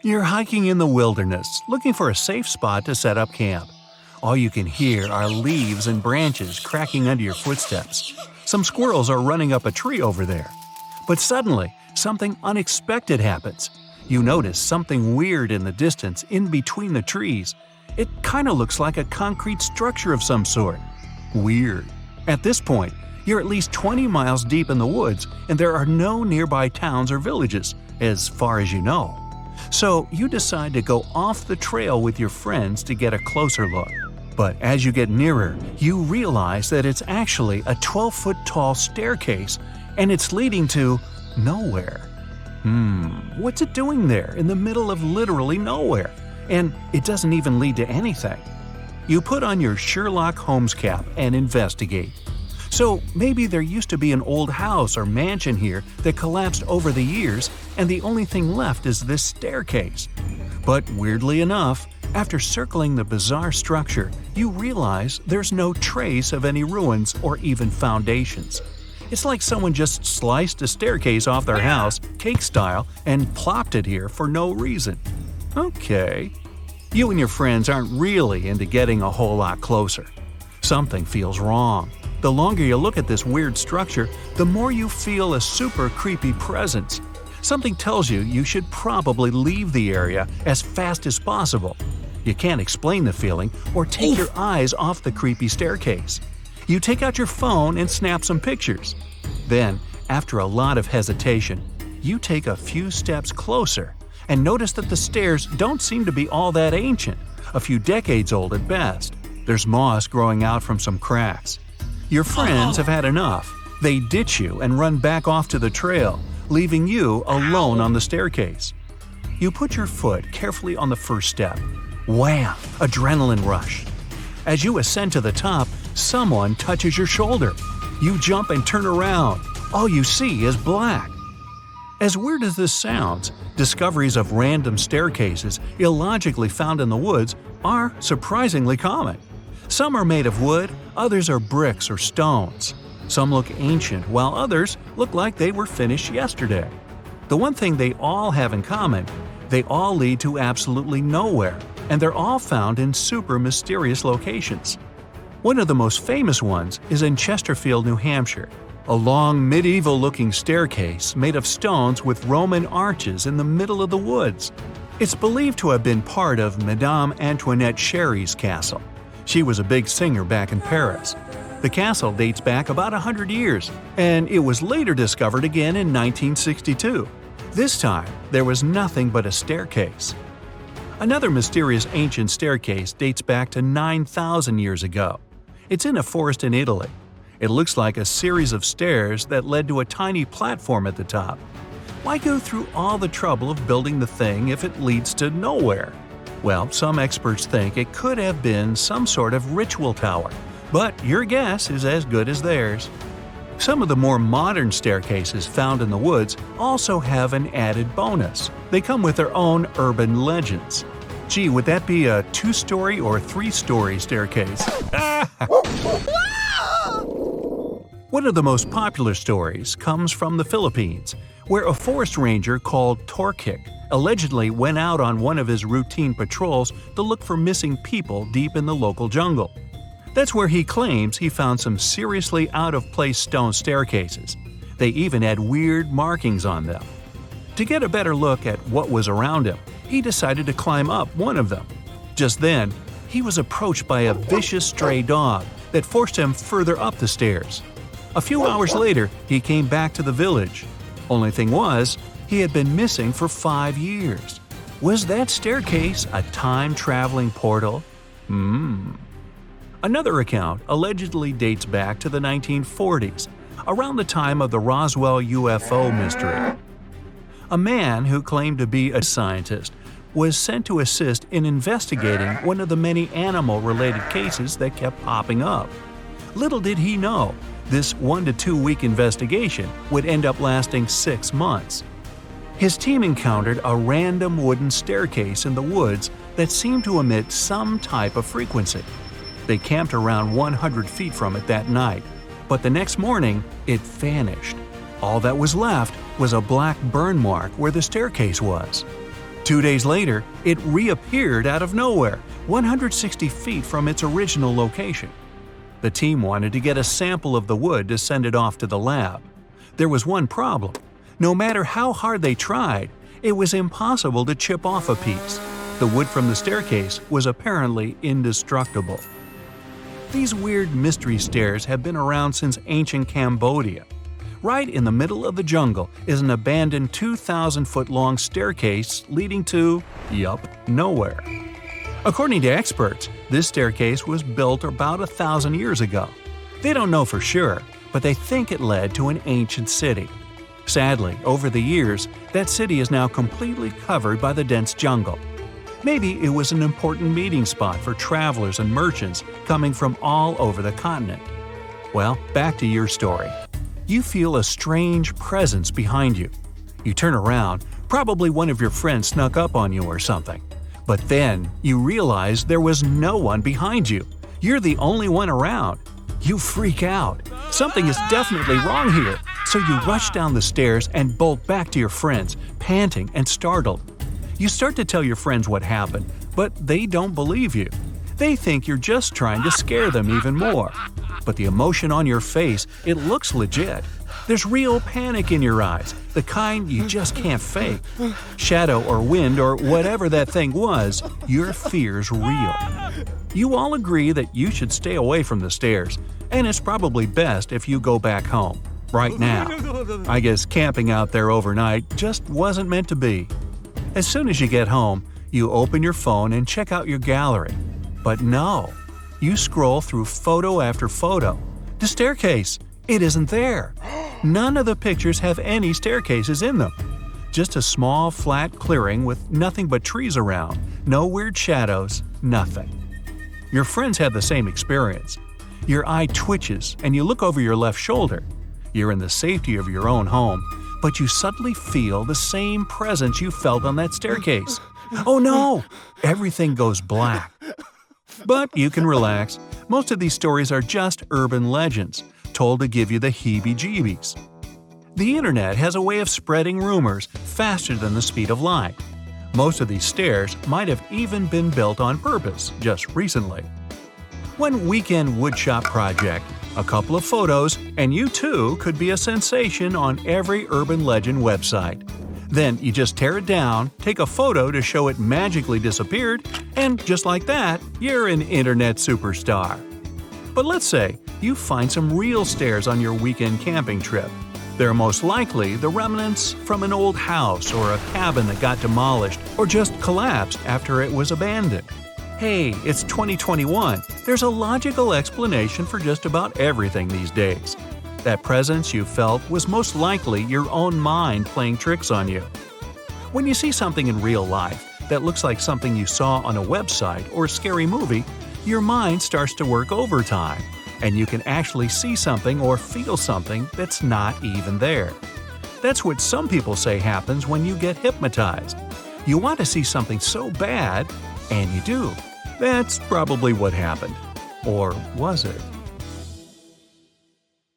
You're hiking in the wilderness, looking for a safe spot to set up camp. All you can hear are leaves and branches cracking under your footsteps. Some squirrels are running up a tree over there. But suddenly, something unexpected happens. You notice something weird in the distance in between the trees. It kind of looks like a concrete structure of some sort. Weird. At this point, you're at least 20 miles deep in the woods and there are no nearby towns or villages, as far as you know. So you decide to go off the trail with your friends to get a closer look. But as you get nearer, you realize that it's actually a 12-foot tall staircase and it's leading to nowhere. What's it doing there in the middle of literally nowhere? And it doesn't even lead to anything. You put on your Sherlock Holmes cap and investigate. So maybe there used to be an old house or mansion here that collapsed over the years and the only thing left is this staircase. But weirdly enough, after circling the bizarre structure, you realize there's no trace of any ruins or even foundations. It's like someone just sliced a staircase off their house, cake style, and plopped it here for no reason. Okay. You and your friends aren't really into getting a whole lot closer. Something feels wrong. The longer you look at this weird structure, the more you feel a super creepy presence. Something tells you you should probably leave the area as fast as possible. You can't explain the feeling or take your eyes off the creepy staircase. You take out your phone and snap some pictures. Then, after a lot of hesitation, you take a few steps closer and notice that the stairs don't seem to be all that ancient, a few decades old at best. There's moss growing out from some cracks. Your friends have had enough. They ditch you and run back off to the trail, leaving you alone on the staircase. You put your foot carefully on the first step. Wham! Adrenaline rush. As you ascend to the top, someone touches your shoulder. You jump and turn around. All you see is black. As weird as this sounds, discoveries of random staircases illogically found in the woods are surprisingly common. Some are made of wood, others are bricks or stones. Some look ancient, while others look like they were finished yesterday. The one thing they all have in common, they all lead to absolutely nowhere, and they're all found in super mysterious locations. One of the most famous ones is in Chesterfield, New Hampshire, a long medieval-looking staircase made of stones with Roman arches in the middle of the woods. It's believed to have been part of Madame Antoinette Sherry's castle. She was a big singer back in Paris. The castle dates back about 100 years, and it was later discovered again in 1962. This time, there was nothing but a staircase. Another mysterious ancient staircase dates back to 9,000 years ago. It's in a forest in Italy. It looks like a series of stairs that led to a tiny platform at the top. Why go through all the trouble of building the thing if it leads to nowhere? Well, some experts think it could have been some sort of ritual tower, but your guess is as good as theirs. Some of the more modern staircases found in the woods also have an added bonus. They come with their own urban legends. Gee, would that be a 2-story or 3-story staircase? One of the most popular stories comes from the Philippines, where a forest ranger called Torkik allegedly went out on one of his routine patrols to look for missing people deep in the local jungle. That's where he claims he found some seriously out-of-place stone staircases. They even had weird markings on them. To get a better look at what was around him, he decided to climb up one of them. Just then, he was approached by a vicious stray dog that forced him further up the stairs. A few hours later, he came back to the village. Only thing was, he had been missing for 5 years. Was that staircase a time-traveling portal? Another account allegedly dates back to the 1940s, around the time of the Roswell UFO mystery. A man who claimed to be a scientist was sent to assist in investigating one of the many animal-related cases that kept popping up. Little did he know, this 1 to 2 week investigation would end up lasting 6 months. His team encountered a random wooden staircase in the woods that seemed to emit some type of frequency. They camped around 100 feet from it that night, but the next morning, it vanished. All that was left was a black burn mark where the staircase was. 2 days later, it reappeared out of nowhere, 160 feet from its original location. The team wanted to get a sample of the wood to send it off to the lab. There was one problem. No matter how hard they tried, it was impossible to chip off a piece. The wood from the staircase was apparently indestructible. These weird mystery stairs have been around since ancient Cambodia. Right in the middle of the jungle is an abandoned 2,000-foot-long staircase leading to, nowhere. According to experts, this staircase was built about 1,000 years ago. They don't know for sure, but they think it led to an ancient city. Sadly, over the years, that city is now completely covered by the dense jungle. Maybe it was an important meeting spot for travelers and merchants coming from all over the continent. Well, back to your story. You feel a strange presence behind you. You turn around, probably one of your friends snuck up on you or something. But then you realize there was no one behind you. You're the only one around. You freak out. Something is definitely wrong here. So you rush down the stairs and bolt back to your friends, panting and startled. You start to tell your friends what happened, but they don't believe you. They think you're just trying to scare them even more. But the emotion on your face, it looks legit. There's real panic in your eyes, the kind you just can't fake. Shadow or wind or whatever that thing was, your fear's real. You all agree that you should stay away from the stairs, and it's probably best if you go back home, right now. I guess camping out there overnight just wasn't meant to be. As soon as you get home, you open your phone and check out your gallery. But no, you scroll through photo after photo. The staircase, it isn't there. None of the pictures have any staircases in them. Just a small, flat clearing with nothing but trees around, no weird shadows, nothing. Your friends have the same experience. Your eye twitches and you look over your left shoulder. You're in the safety of your own home, but you suddenly feel the same presence you felt on that staircase. Oh no! Everything goes black. But you can relax. Most of these stories are just urban legends, told to give you the heebie-jeebies. The internet has a way of spreading rumors faster than the speed of light. Most of these stairs might have even been built on purpose just recently. One weekend woodshop project, a couple of photos, and you too could be a sensation on every urban legend website. Then you just tear it down, take a photo to show it magically disappeared, and just like that, you're an internet superstar. But let's say you find some real stairs on your weekend camping trip. They're most likely the remnants from an old house or a cabin that got demolished or just collapsed after it was abandoned. Hey, it's 2021. There's a logical explanation for just about everything these days. That presence you felt was most likely your own mind playing tricks on you. When you see something in real life that looks like something you saw on a website or a scary movie, your mind starts to work overtime, and you can actually see something or feel something that's not even there. That's what some people say happens when you get hypnotized. You want to see something so bad, and you do. That's probably what happened. Or was it?